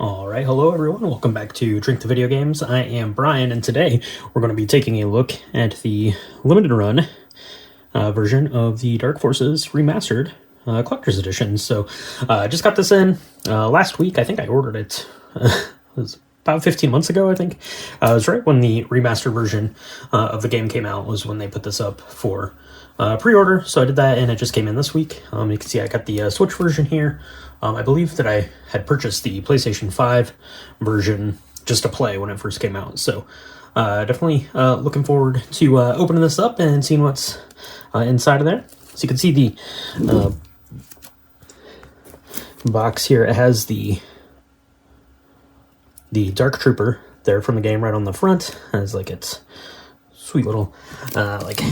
Alright, hello everyone, welcome back to Drink the Video Games. I am Brian, and today we're going to be taking a look at the limited run version of the Dark Forces Remastered Collector's Edition. So, I just got this in last week. I think I ordered it, it was about 15 months ago, I think. It was right when the remastered version of the game came out, was when they put this up for pre-order. So I did that, and it just came in this week. You can see I got the Switch version here. I believe that I had purchased the PlayStation 5 version just to play when it first came out. So definitely looking forward to opening this up and seeing what's inside of there. So you can see the box here. It has the Dark Trooper there from the game right on the front. It has like its sweet little like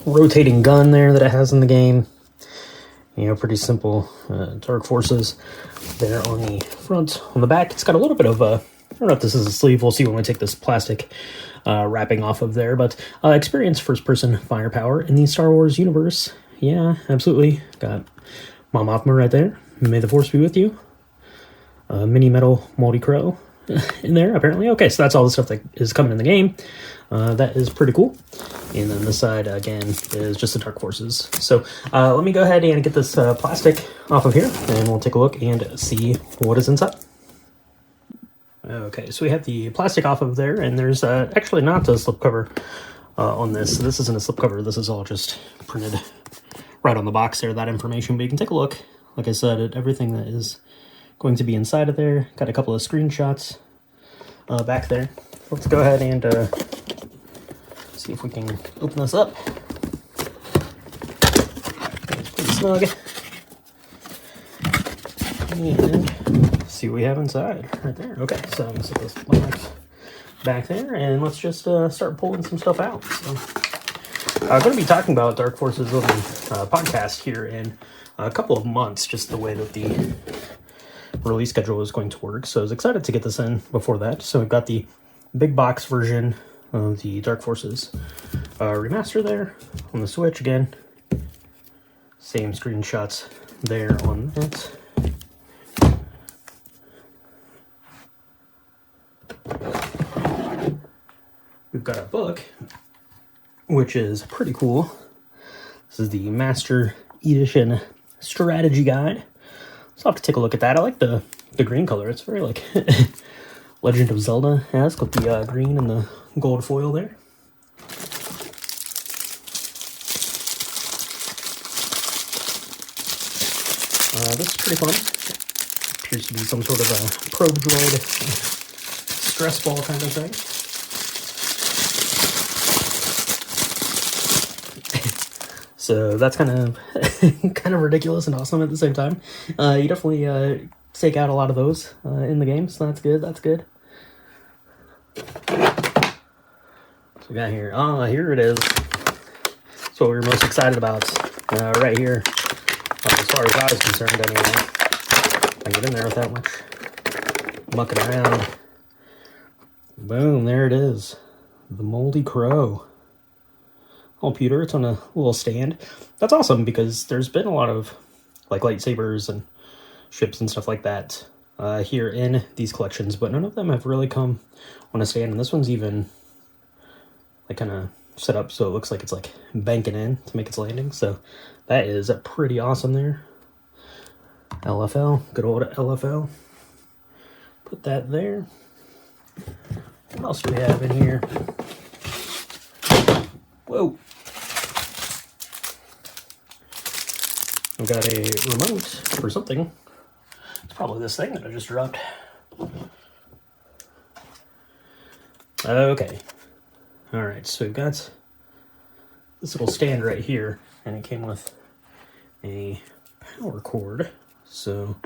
rotating gun there that it has in the game. You know, pretty simple Dark Forces there on the front. On the back, it's got a little bit of a, I don't know if this is a sleeve, we'll see when we take this plastic wrapping off of there, but experience first-person firepower in the Star Wars universe. Yeah, absolutely. Got Mom Mothma right there. May the Force be with you. Mini metal Moldy Crow in there, apparently. Okay, so that's all the stuff that is coming in the game. That is pretty cool. And then this side, again, is just the Dark Forces. So let me go ahead and get this plastic off of here, and we'll take a look and see what is inside. Okay, so we have the plastic off of there, and there's actually not a slipcover on this. So this isn't a slipcover. This is all just printed right on the box there, that information. But you can take a look, like I said, at everything that is going to be inside of there. Got a couple of screenshots back there. Let's go ahead and see if we can open this up. It's pretty snug. And see what we have inside right there. Okay, so I'm going to set this box back there, and let's just start pulling some stuff out. So, I'm going to be talking about Dark Forces on the podcast here in a couple of months, just the way that the release schedule is going to work. So I was excited to get this in before that. So we've got the big box version of the Dark Forces remaster there on the Switch. Again, same screenshots there on that. We've got a book, which is pretty cool. This is the Master Edition Strategy Guide. So I'll have to take a look at that. I like the green color. It's very like Legend of Zelda-esque with the green and the gold foil there. This is pretty fun. Appears to be some sort of a probe droid stress ball kind of thing. So that's kind of ridiculous and awesome at the same time. You definitely take out a lot of those in the game, so that's good. That's good. So we got here. Here it is. That's what we were most excited about right here. As far as I was concerned, anyway. I get in there without much mucking around. Boom! There it is. The Moldy Crow. Computer. It's on a little stand. That's awesome, because there's been a lot of like lightsabers and ships and stuff like that here in these collections, but none of them have really come on a stand. And this one's even like kind of set up so it looks like it's like banking in to make its landing. So that is pretty awesome there. LFL, good old LFL. Put that there. What else do we have in here? Whoa. I've got a remote for something. It's probably this thing that I just dropped. Okay. Alright, so we've got this little stand right here, and it came with a power cord. So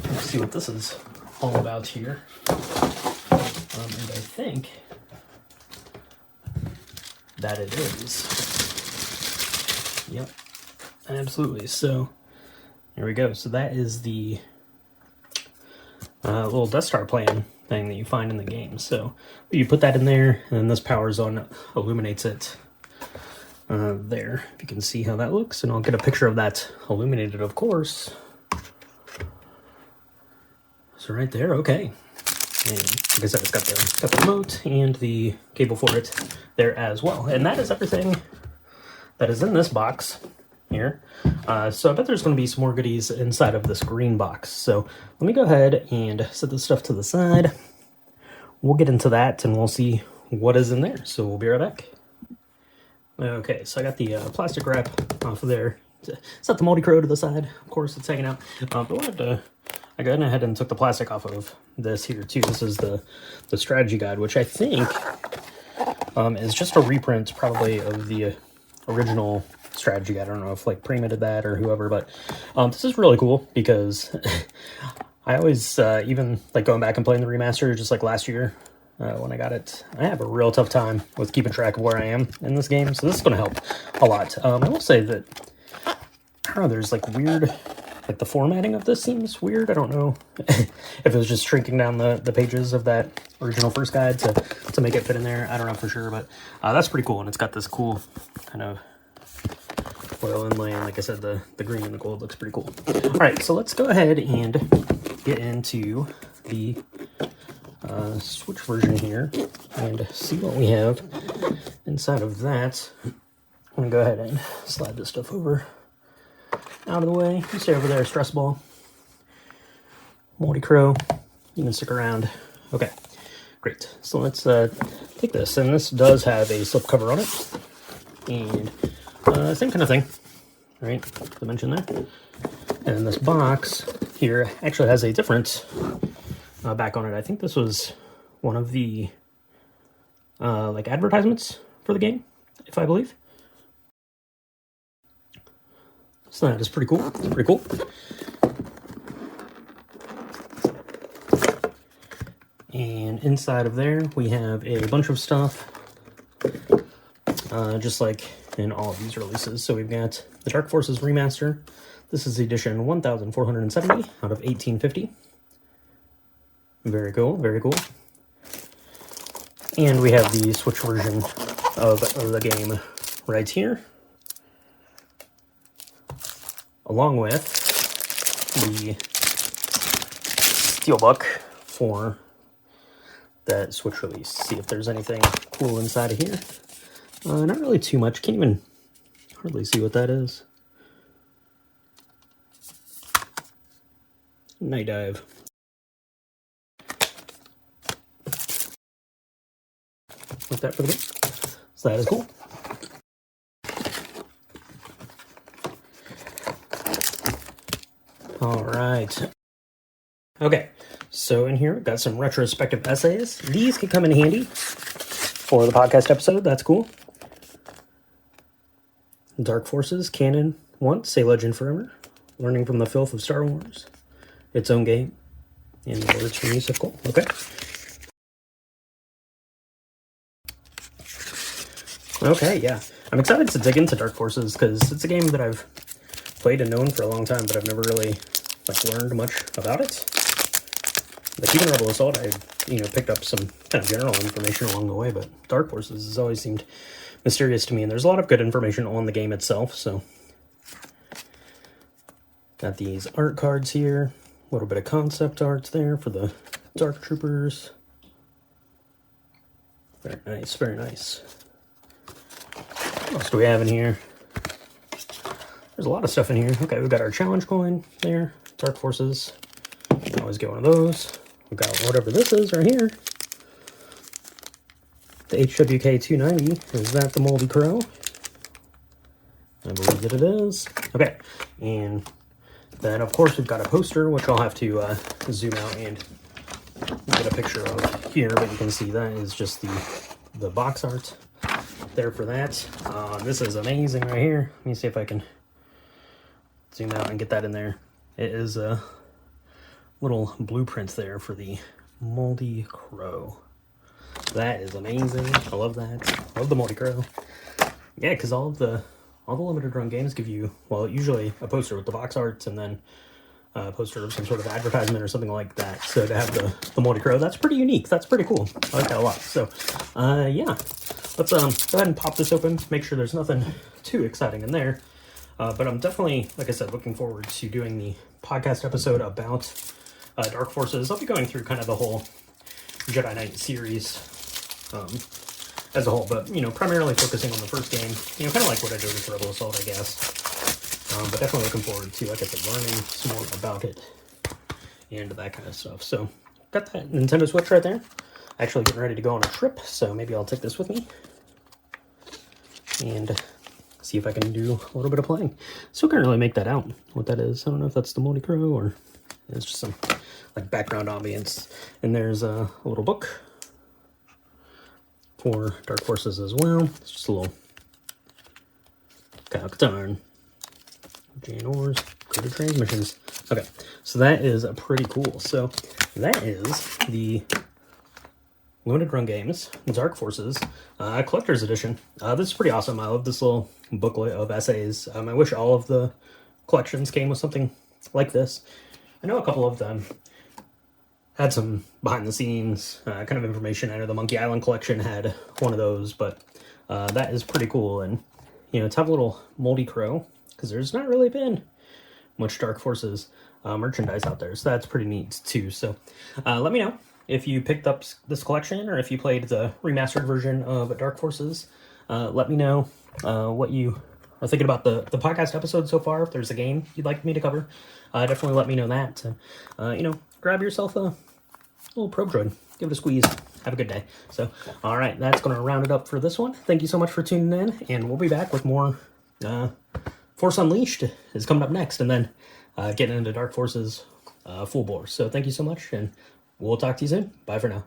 let's see what this is all about here. And I think that it is. Yep, absolutely. So here we go. So that is the little Death Star plan thing that you find in the game. So you put that in there, and then this powers on, illuminates it there. If you can see how that looks, and I'll get a picture of that illuminated, of course. So right there, okay. And like I said, it's got the remote and the cable for it there as well. And that is everything that is in this box here. So I bet there's going to be some more goodies inside of this green box. So let me go ahead and set this stuff to the side. We'll get into that and we'll see what is in there. So we'll be right back. Okay, so I got the plastic wrap off of there. Set the Moldy Crow to the side. Of course, it's hanging out. But I went ahead and took the plastic off of this here too. This is the strategy guide, which I think is just a reprint probably of the original strategy guide. I don't know if like Prima did that or whoever, but this is really cool because I always, even like going back and playing the remaster just like last year when I got it, I have a real tough time with keeping track of where I am in this game. So this is going to help a lot. I will say that, I don't know, there's like weird... Like the formatting of this seems weird. I don't know if it was just shrinking down the pages of that original first guide to make it fit in there. I don't know for sure, but that's pretty cool. And it's got this cool kind of foil inlay. And like I said, the green and the gold looks pretty cool. All right, so let's go ahead and get into the Switch version here and see what we have inside of that. I'm gonna go ahead and slide this stuff over out of the way. You stay over there, stress ball. Moldy Crow, you can stick around. Okay, great. So let's take this, and this does have a slip cover on it, and same kind of thing, right? Dimension there. And this box here actually has a different back on it. I think this was one of the like advertisements for the game, if I believe. So that is pretty cool. It's pretty cool. And inside of there, we have a bunch of stuff, just like in all of these releases. So we've got the Dark Forces Remaster. This is edition 1470 out of 1850. Very cool, very cool. And we have the Switch version of the game right here, along with the steelbook for that Switch release. See if there's anything cool inside of here. Not really too much. Can't even hardly see what that is. Night Dive. Like that for the game. So that is cool. All right. Okay, so in here we've got some retrospective essays. These can come in handy for the podcast episode. That's cool. Dark Forces, Canon Once, Say Legend Forever. Learning from the Filth of Star Wars. Its Own Game. And Words from Musical. Okay. Okay, yeah. I'm excited to dig into Dark Forces because it's a game that I've played and known for a long time, but I've never really learned much about it. Like even Rebel Assault, I picked up some kind of general information along the way, but Dark Forces has always seemed mysterious to me, and there's a lot of good information on the game itself. So got these art cards here, a little bit of concept art there for the Dark Troopers. Very nice, very nice. What else do we have in here? There's a lot of stuff in here. Okay, we've got our challenge coin there. Dark Forces. Always get one of those. We've got whatever this is right here. The HWK 290. Is that the Moldy Crow? I believe that it is. Okay, and then of course we've got a poster, which I'll have to zoom out and get a picture of here, but you can see that is just the box art there for that. This is amazing right here. Let me see if I can zoom out and get that in there. It is a little blueprint there for the Moldy Crow. That is amazing. I love that. I love the Moldy Crow. Yeah, because all the limited run games give you, well, usually a poster with the box art and then a poster of some sort of advertisement or something like that. So to have the Moldy Crow, that's pretty unique. That's pretty cool. I like that a lot. So, yeah. Let's go ahead and pop this open. Make sure there's nothing too exciting in there. But I'm definitely, like I said, looking forward to doing the podcast episode about Dark Forces. I'll be going through kind of the whole Jedi Knight series as a whole, but, you know, primarily focusing on the first game. You know, kind of like what I did with Rebel Assault, I guess. But definitely looking forward to, like I said, learning some more about it and that kind of stuff. So, got that Nintendo Switch right there. Actually getting ready to go on a trip, so maybe I'll take this with me and see if I can do a little bit of playing. Still can't really make that out, what that is. I don't know if that's the Moldy Crow or it's just some like background ambience. And there's a little book for Dark Forces as well. It's just a little Kyle Katarn, Jan Ors, coded transmissions. Okay, so that is pretty cool. So that is the Limited Run Games Dark Forces Collector's Edition. This is pretty awesome. I love this little booklet of essays. I wish all of the collections came with something like this. I know a couple of them had some behind the scenes kind of information. I know the Monkey Island collection had one of those, but that is pretty cool. And, you know, to have a little Moldy Crow, because there's not really been much Dark Forces merchandise out there, so that's pretty neat too. So let me know if you picked up this collection or if you played the remastered version of Dark Forces. Let me know what you are thinking about the podcast episode so far. If there's a game you'd like me to cover, definitely let me know that. You know, grab yourself a little probe droid, give it a squeeze, have a good day. So, all right, that's going to round it up for this one. Thank you so much for tuning in, and we'll be back with more Force Unleashed is coming up next, and then getting into Dark Forces full bore. So thank you so much, and we'll talk to you soon. Bye for now.